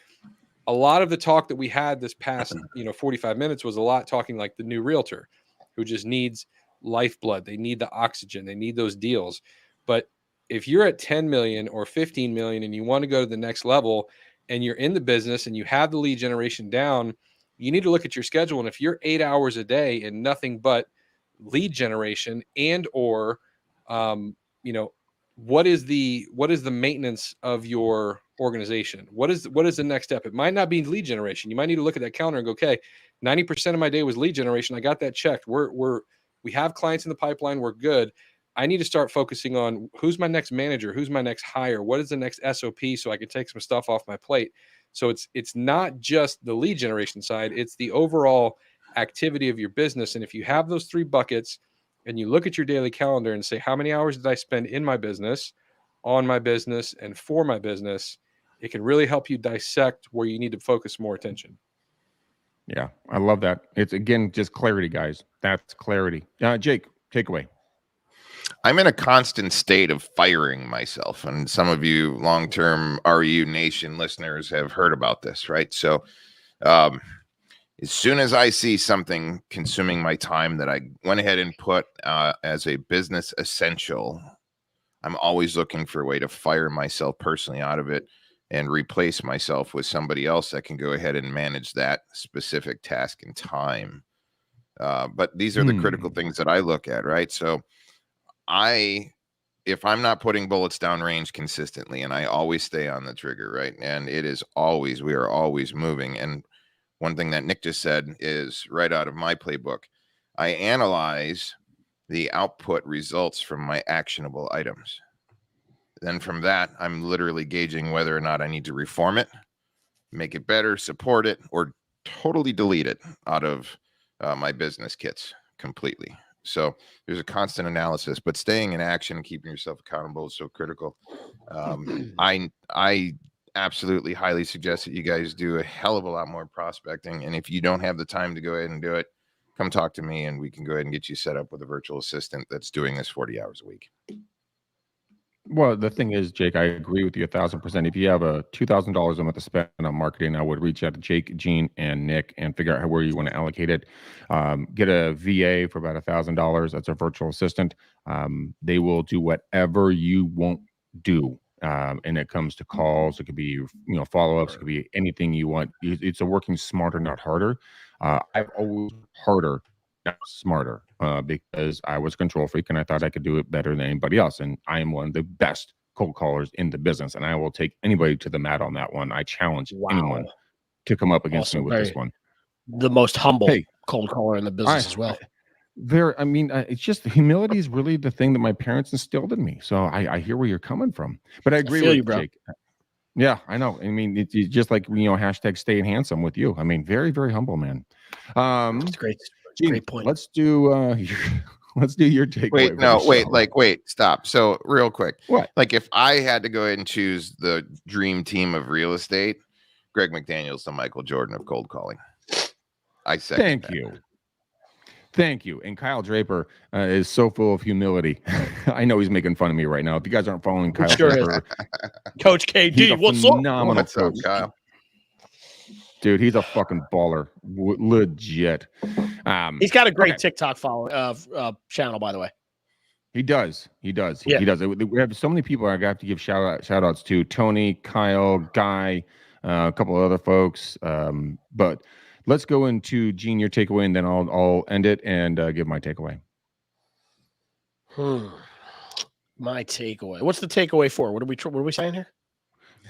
a lot of the talk that we had this past, 45 minutes was a lot talking like the new realtor who just needs lifeblood. They need the oxygen. They need those deals. But if you're at 10 million or 15 million and you want to go to the next level and you're in the business and you have the lead generation down, you need to look at your schedule. And if you're 8 hours a day and nothing but lead generation and or, what is the maintenance of your organization? What is the next step? It might not be lead generation. You might need to look at that calendar and go, okay, 90% of my day was lead generation. I got that checked. We have clients in the pipeline. We're good. I need to start focusing on who's my next manager, who's my next hire, what is the next SOP, so I can take some stuff off my plate. So it's not just the lead generation side, it's the overall activity of your business. And if you have those 3 buckets and you look at your daily calendar and say, how many hours did I spend in my business, on my business, and for my business, it can really help you dissect where you need to focus more attention. Yeah, I love that. It's, again, just clarity, guys. That's clarity. Jake, take away. I'm in a constant state of firing myself. And some of you long-term RU Nation listeners have heard about this, right? So as soon as I see something consuming my time that I went ahead and put as a business essential, I'm always looking for a way to fire myself personally out of it and replace myself with somebody else that can go ahead and manage that specific task and time. But these are the critical things that I look at, right? So if I'm not putting bullets down range consistently, and I always stay on the trigger, right? And we are always moving. And one thing that Nick just said is right out of my playbook. I analyze the output results from my actionable items. Then from that, I'm literally gauging whether or not I need to reform it, make it better, support it, or totally delete it out of my business kits completely. So there's a constant analysis, but staying in action and keeping yourself accountable is so critical. I absolutely highly suggest that you guys do a hell of a lot more prospecting. And if you don't have the time to go ahead and do it, come talk to me and we can go ahead and get you set up with a virtual assistant that's doing this 40 hours a week. Well, the thing is, Jake, I agree with you 1,000%. If you have a $2,000 a month to spend on marketing, I would reach out to Jake, Gene, and Nick and figure out where you want to allocate it. Get a VA for about $1,000. That's a virtual assistant. They will do whatever you won't do. And it comes to calls. It could be, follow-ups. It could be anything you want. It's a working smarter, not harder. I've always harder, not smarter, because I was a control freak and I thought I could do it better than anybody else. And I am one of the best cold callers in the business, and I will take anybody to the mat on that one. I challenge anyone to come up against me with this one. The most humble cold caller in the business as well. It's just humility is really the thing that my parents instilled in me. So I hear where you're coming from, but I agree with you, Jake. Yeah, I know. I mean, it's just like, hashtag staying handsome with you. I mean, very, very humble, man. That's great. Gene, great point. Let's do your takeaway. Wait, stop. So real quick, what? Like if I had to go ahead and choose the dream team of real estate, Greg McDaniel's the Michael Jordan of cold calling. I second that. Thank you. And Kyle Draper is so full of humility. I know he's making fun of me right now. If you guys aren't following Kyle Draper, Coach KD, what's up, Kyle? Dude, he's a fucking baller, legit. He's got a great TikTok channel, by the way. He does. He does. We have so many people I got to give shout outs to: Tony, Kyle, Guy, a couple of other folks. But let's go into Gene, your takeaway, and then I'll end it and give my takeaway. My takeaway. What's the takeaway for? What are we saying here?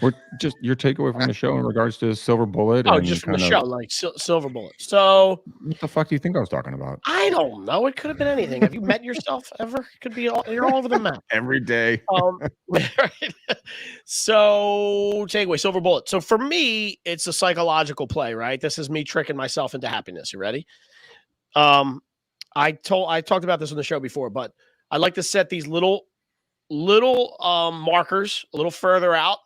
Or just your takeaway from the show in regards to Silver Bullet. Oh, just from the show, like Silver Bullet. So, what the fuck do you think I was talking about? I don't know. It could have been anything. Have you met yourself ever? It could be. You're all over the map every day. So, takeaway, Silver Bullet. So for me, it's a psychological play, right? This is me tricking myself into happiness. You ready? I talked about this on the show before, but I like to set these little markers a little further out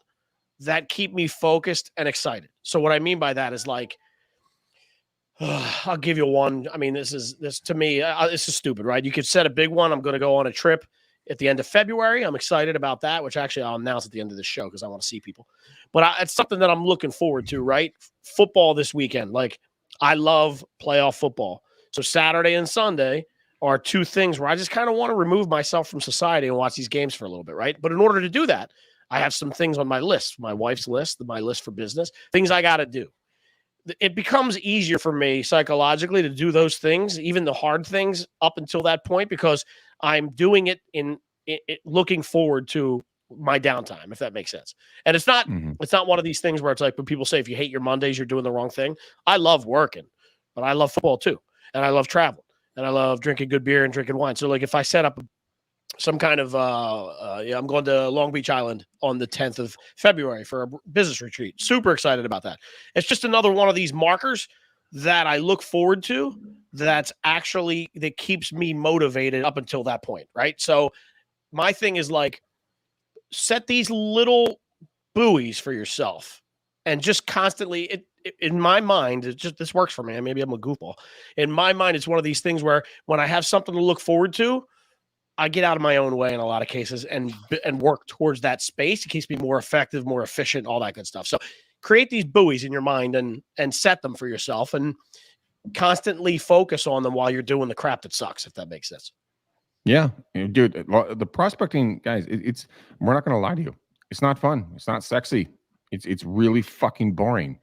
that keep me focused and excited. So what I mean by that is like, I'll give you one. I mean, this to me, this is stupid, right? You could set a big one. I'm going to go on a trip at the end of February. I'm excited about that, which actually I'll announce at the end of the show because I want to see people. But it's something that I'm looking forward to, right? Football this weekend. Like, I love playoff football. So Saturday and Sunday are two things where I just kind of want to remove myself from society and watch these games for a little bit, right? But in order to do that, I have some things on my list, my wife's list, my list for business, things I got to do. It becomes easier for me psychologically to do those things, even the hard things up until that point, because I'm doing it in looking forward to my downtime, if that makes sense. And it's not one of these things where it's like when people say, if you hate your Mondays, you're doing the wrong thing. I love working, but I love football too. And I love travel and I love drinking good beer and drinking wine. So like if I set up some kind of I'm going to Long Beach Island on the 10th of February for a business retreat. Super excited about that. It's just another one of these markers that I look forward to that keeps me motivated up until that point, right? So my thing is like, set these little buoys for yourself and just constantly in my mind, this works for me. Maybe I'm a goofball. In my mind, it's one of these things where when I have something to look forward to, I get out of my own way in a lot of cases and work towards that space. It keeps me more effective, more efficient, all that good stuff. So create these buoys in your mind and set them for yourself and constantly focus on them while you're doing the crap that sucks, if that makes sense. Yeah, dude, the prospecting, guys, we're not going to lie to you. It's not fun. It's not sexy. It's really fucking boring.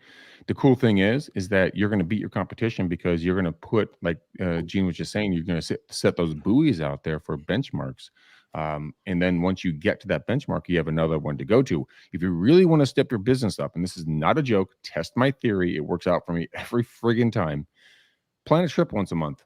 The cool thing is that you're going to beat your competition because you're going to put, like Gene was just saying, you're going to set those buoys out there for benchmarks. And then once you get to that benchmark, you have another one to go to. If you really want to step your business up, and this is not a joke, test my theory. It works out for me every friggin' time. Plan a trip once a month.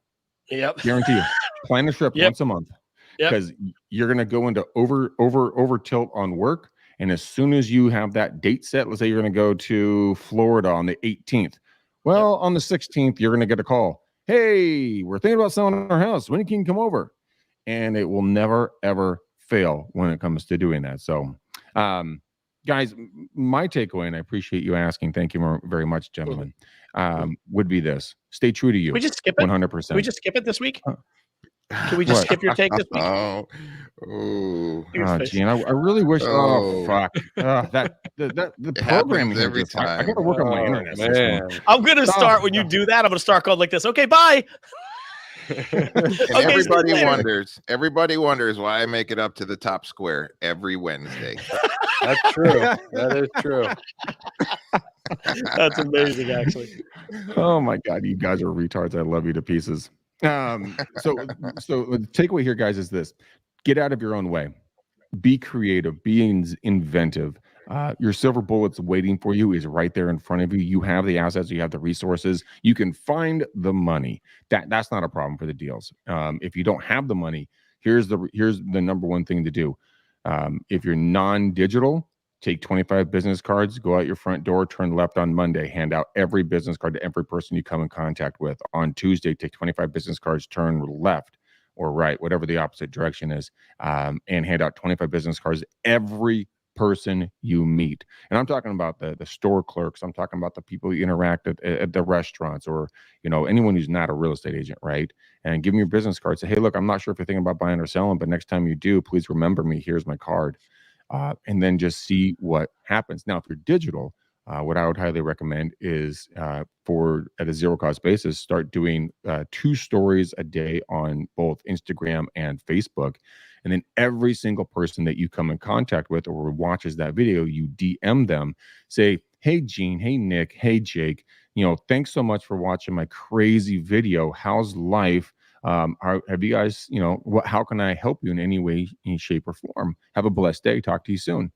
Yep. Guarantee you. Plan a trip once a month. Because you're going to go into over tilt on work. And as soon as you have that date set, let's say you're going to go to Florida on the 18th. Well, on the 16th, you're going to get a call. Hey, we're thinking about selling our house. When can you come over? And it will never, ever fail when it comes to doing that. So, guys, my takeaway, and I appreciate you asking. Thank you very much, gentlemen, would be this. Stay true to you. We just skip it? 100%. We just skip it this week? Can we just skip your take this week? Gene, I really wish. Oh, fuck! The programming here every time. I got to work on my internet man. system. I'm gonna start when you do that. I'm gonna start going like this. Okay, bye. And everybody wonders why I make it up to the top square every Wednesday. That's true. That is true. That's amazing, actually. Oh my God, you guys are retards. I love you to pieces. So the takeaway here, guys, is this: get out of your own way, be creative, be inventive. Your silver bullet's waiting for you is right there in front of you. You have the assets, you have the resources, you can find the money. That's not a problem for the deals. If you don't have the money, here's the number one thing to do. If you're non-digital, take 25 business cards, go out your front door, turn left on Monday, hand out every business card to every person you come in contact with. On Tuesday, take 25 business cards, turn left or right, whatever the opposite direction is, and hand out 25 business cards to every person you meet. And I'm talking about the store clerks. I'm talking about the people you interact at the restaurants, or anyone who's not a real estate agent, right? And give them your business card. Say, hey, look, I'm not sure if you're thinking about buying or selling, but next time you do, please remember me. Here's my card. And then just see what happens. Now, if you're digital, what I would highly recommend is at a zero cost basis, start doing 2 stories a day on both Instagram and Facebook. And then every single person that you come in contact with or watches that video, you DM them, say, hey, Gene, hey, Nick, hey, Jake, thanks so much for watching my crazy video. How's life? Have you guys, how can I help you in any way, any shape or form? Have a blessed day. Talk to you soon.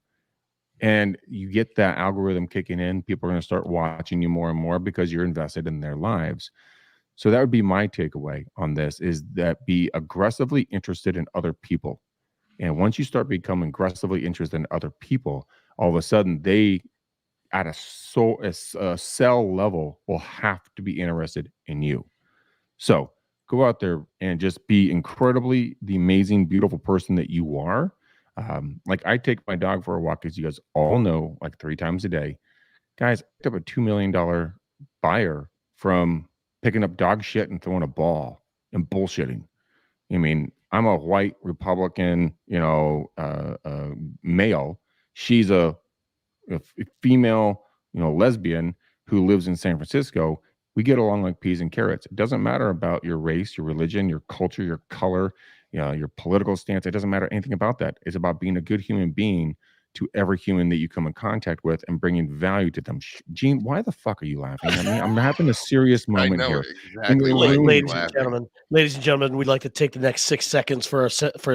And you get that algorithm kicking in. People are going to start watching you more and more because you're invested in their lives. So that would be my takeaway on this, is that be aggressively interested in other people. And once you start becoming aggressively interested in other people, all of a sudden they, at a cell level, will have to be interested in you. So go out there and just be incredibly the amazing, beautiful person that you are. Like I take my dog for a walk, as you guys all know, like 3 times a day. Guys, I picked up a $2 million buyer from picking up dog shit and throwing a ball and bullshitting. I mean, I'm a white Republican, male. She's a female, lesbian who lives in San Francisco. We get along like peas and carrots. It doesn't matter about your race, your religion, your culture, your color, your political stance. It doesn't matter anything about that. It's about being a good human being to every human that you come in contact with and bringing value to them. Gene, why the fuck are you laughing at me? I'm having a serious moment here. Exactly. Ladies and gentlemen, we'd like to take the next 6 seconds for a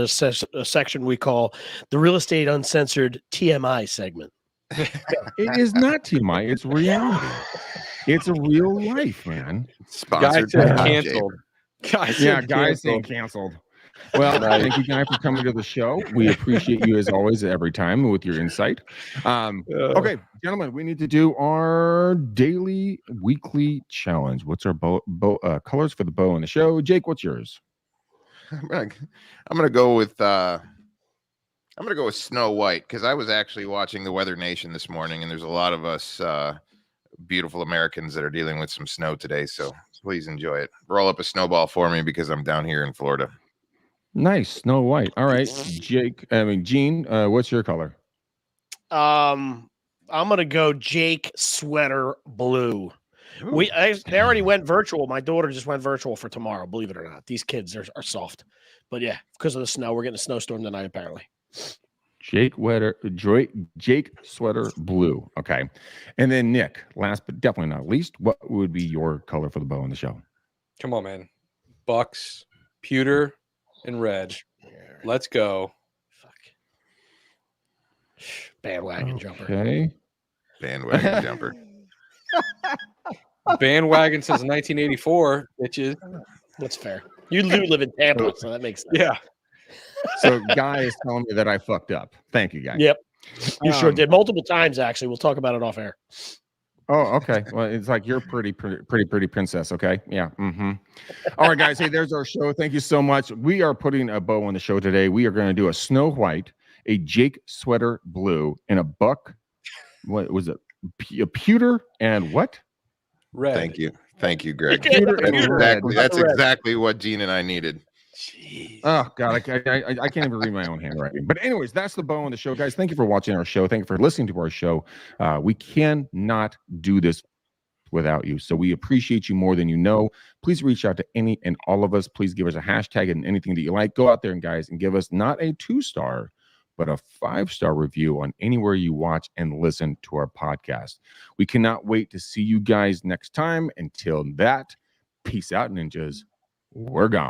section we call the Real Estate Uncensored TMI segment. It is not TMI. It's reality. It's a real life, man. Sponsored by canceled. Guys saying canceled. Well, thank you, guys, for coming to the show. We appreciate you as always every time with your insight. Okay, gentlemen, we need to do our weekly challenge. What's our colors for the bow on the show? Jake, what's yours? I'm gonna go with Snow White, because I was actually watching the Weather Nation this morning, and there's a lot of us beautiful Americans that are dealing with some snow today. So please enjoy it. Roll up a snowball for me, because I'm down here in Florida. Nice, Snow White. All right, Gene, what's your color? I'm gonna go Jake Sweater Blue. They already went virtual. My daughter just went virtual for tomorrow. Believe it or not, these kids are soft. But yeah, because of the snow, we're getting a snowstorm tonight apparently. Jake Sweater Blue. Okay, and then Nick, last but definitely not least, what would be your color for the bow on the show? Come on, man. Bucks, pewter, and red. Let's go. Fuck. Bandwagon jumper. Okay. Bandwagon jumper. Bandwagon since 1984, bitches. That's fair. You do live in Tampa, so that makes sense. Yeah. So Guy is telling me that I fucked up. Thank you, Guy. Yep. You sure did, multiple times, actually. We'll talk about it off air. Oh, okay. Well, it's like you're pretty princess. Okay. Yeah. Mm-hmm. All right, guys. Hey, there's our show. Thank you so much. We are putting a bow on the show today. We are going to do a Snow White, a Jake Sweater Blue, and a buck. What was it? A pewter and what? Red. Thank you, Greg. That's exactly what Gene and I needed. Jeez. Oh God, I can't even read my own handwriting. But anyways, that's the bow on the show, guys. Thank you for watching our show. Thank you for listening to our show. We cannot do this without you, so we appreciate you more than you know. Please reach out to any and all of us. Please give us a hashtag and anything that you like. Go out there and guys and give us not a 2-star, but a 5-star review on anywhere you watch and listen to our podcast. We cannot wait to see you guys next time. Until that, peace out, ninjas. We're gone.